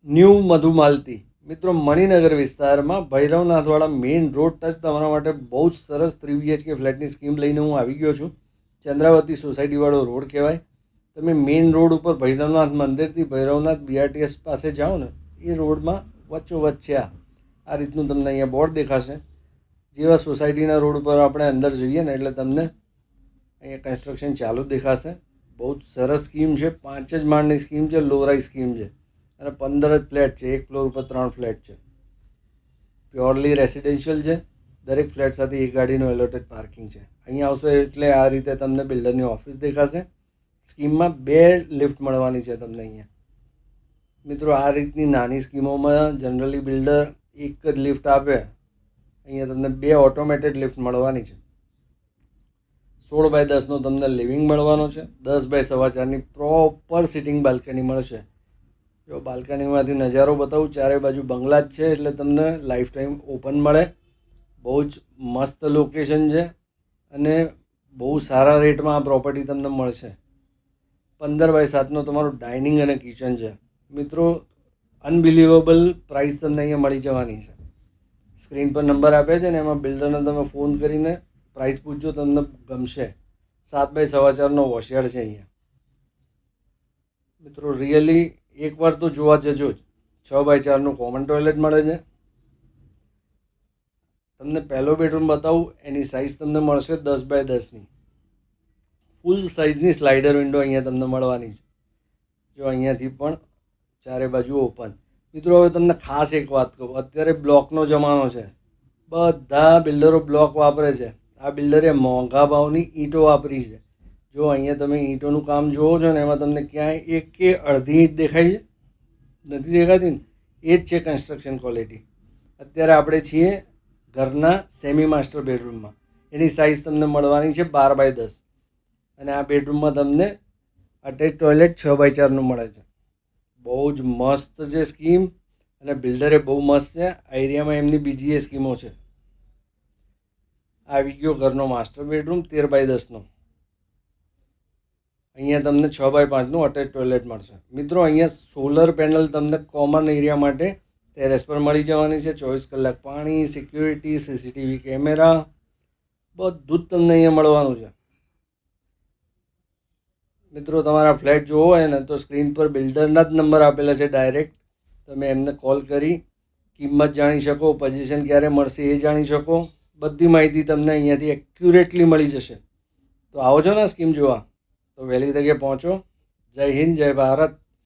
New મધુમાલતી મિત્રો મણિનગર વિસ્તારમાં ભૈરવનાથવાળા main road touch તમારા માટે બહુ જ સરસ 3 BHK ફ્લેટની સ્કીમ લઈને હું આવી ગયો છું. ચંદ્રાવતી સોસાયટીવાળો રોડ કહેવાય. તમે મેઇન રોડ ઉપર ભૈરવનાથ મંદિરથી ભૈરવનાથ BRTS પાસે જાઓ ને, એ રોડમાં વચ્ચોવચ્ચ છે આ રીતનું તમને અહીંયા બોર્ડ દેખાશે. જેવા સોસાયટીના રોડ ઉપર આપણે અંદર જઈએ ને એટલે તમને અહીંયા કન્સ્ટ્રક્શન ચાલુ દેખાશે. બહુ જ સરસ સ્કીમ છે. 5 જ માળની સ્કીમ છે, લોરાઈ સ્કીમ છે અને 15 જ ફ્લેટ છે. એક ફ્લોર ઉપર 3 ફ્લેટ છે. પ્યોરલી રેસિડેન્શિયલ છે. દરેક ફ્લેટ સાથે એક ગાડીનું એલોટેડ પાર્કિંગ છે. અહીંયા આવશો એટલે આ રીતે તમને બિલ્ડરની ઓફિસ દેખાશે. સ્કીમમાં 2 લિફ્ટ મળવાની છે તમને અહીંયા. મિત્રો આ રીતની નાની સ્કીમોમાં જનરલી બિલ્ડર એક જ લિફ્ટ આપે. અહીંયા તમને 2 ઓટોમેટેડ લિફ્ટ મળવાની છે. 16x10નો તમને લિવિંગ મળવાનો છે. 10x4.25ની પ્રોપર સિટિંગ બાલ્કની મળશે. જો બાલ્કનીમાંથી નજારો બતાવું, ચારે બાજુ બંગલા જ છે એટલે તમને લાઈફ ટાઈમ ઓપન મળે. બહુ જ મસ્ત લોકેશન છે અને બહુ સારા રેટમાં આ પ્રોપર્ટી તમને મળશે. 15x7નો તમારો ડાઇનિંગ અને કિચન છે. મિત્રો અનબિલીવેબલ પ્રાઇસ તમને અહીંયા મળી જવાની છે. સ્ક્રીન પર નંબર આપ્યા છે ને, એમાં બિલ્ડરને તમે ફોન કરીને પ્રાઇસ પૂછજો, તમને ગમશે. 7x4.25નો વોશયાર્ડ છે અહીંયા. મિત્રો રિયલી એકવાર તો જોવા જજો જ. 6x4નું કોમન ટોયલેટ મળે છે. તમને પહેલો બેડરૂમ બતાવું, એની સાઇઝ તમને મળશે 10x10ની. ફૂલ સાઇઝની સ્લાઇડર વિન્ડો અહીંયા તમને મળવાની છે. જો અહીંયાથી પણ ચારે બાજુ ઓપન. મિત્રો હવે તમને ખાસ એક વાત કહું, અત્યારે બ્લોકનો જમાનો છે. બધા બિલ્ડરો બ્લોક વાપરે છે. આ બિલ્ડરે મોંઘા ભાવની ઈંટો વાપરી છે. જો અહીંયા તમે ઈંટોનું કામ જોવો છો ને, એમાં તમને ક્યાંય એક કે અડધી ઈંટ દેખાય છે? નથી દેખાતી ને? એ જ છે કન્સ્ટ્રક્શન ક્વોલિટી. અત્યારે આપણે છીએ ઘરના સેમી માસ્ટર બેડરૂમમાં. એની સાઇઝ તમને મળવાની છે 12x10 અને આ બેડરૂમમાં તમને અટેચ ટોયલેટ 6x4નું મળે છે. બહુ જ મસ્ત છે સ્કીમ અને બિલ્ડરે બહુ મસ્ત છે. આ એરિયામાં એમની બીજી એ સ્કીમો છે. આવી ગયો ઘરનો માસ્ટર બેડરૂમ 13x10નો. અહીંયા તમને 6x5નું અટેચ ટોયલેટ મળશે. મિત્રો અહીંયા સોલર પેનલ તમને કોમન એરિયા માટે ટેરેસ પર મળી જવાની છે. 24 કલાક પાણી, સિક્યુરિટી, CCTV કેમેરા બધું જ તમને અહીંયા મળવાનું છે. મિત્રો તમારા ફ્લેટ જોવો હોય ને તો સ્ક્રીન પર બિલ્ડરના જ નંબર આપેલા છે. ડાયરેક્ટ તમે એમને કોલ કરી કિંમત જાણી શકો, પોઝિશન ક્યારે મળશે એ જાણી શકો. બધી માહિતી તમને અહીંયાથી એક્યુરેટલી મળી જશે. તો આવો છો ને સ્કીમ જોવા, તો વહેલી તકે પહોંચો. જય હિન્દ, જય ભારત.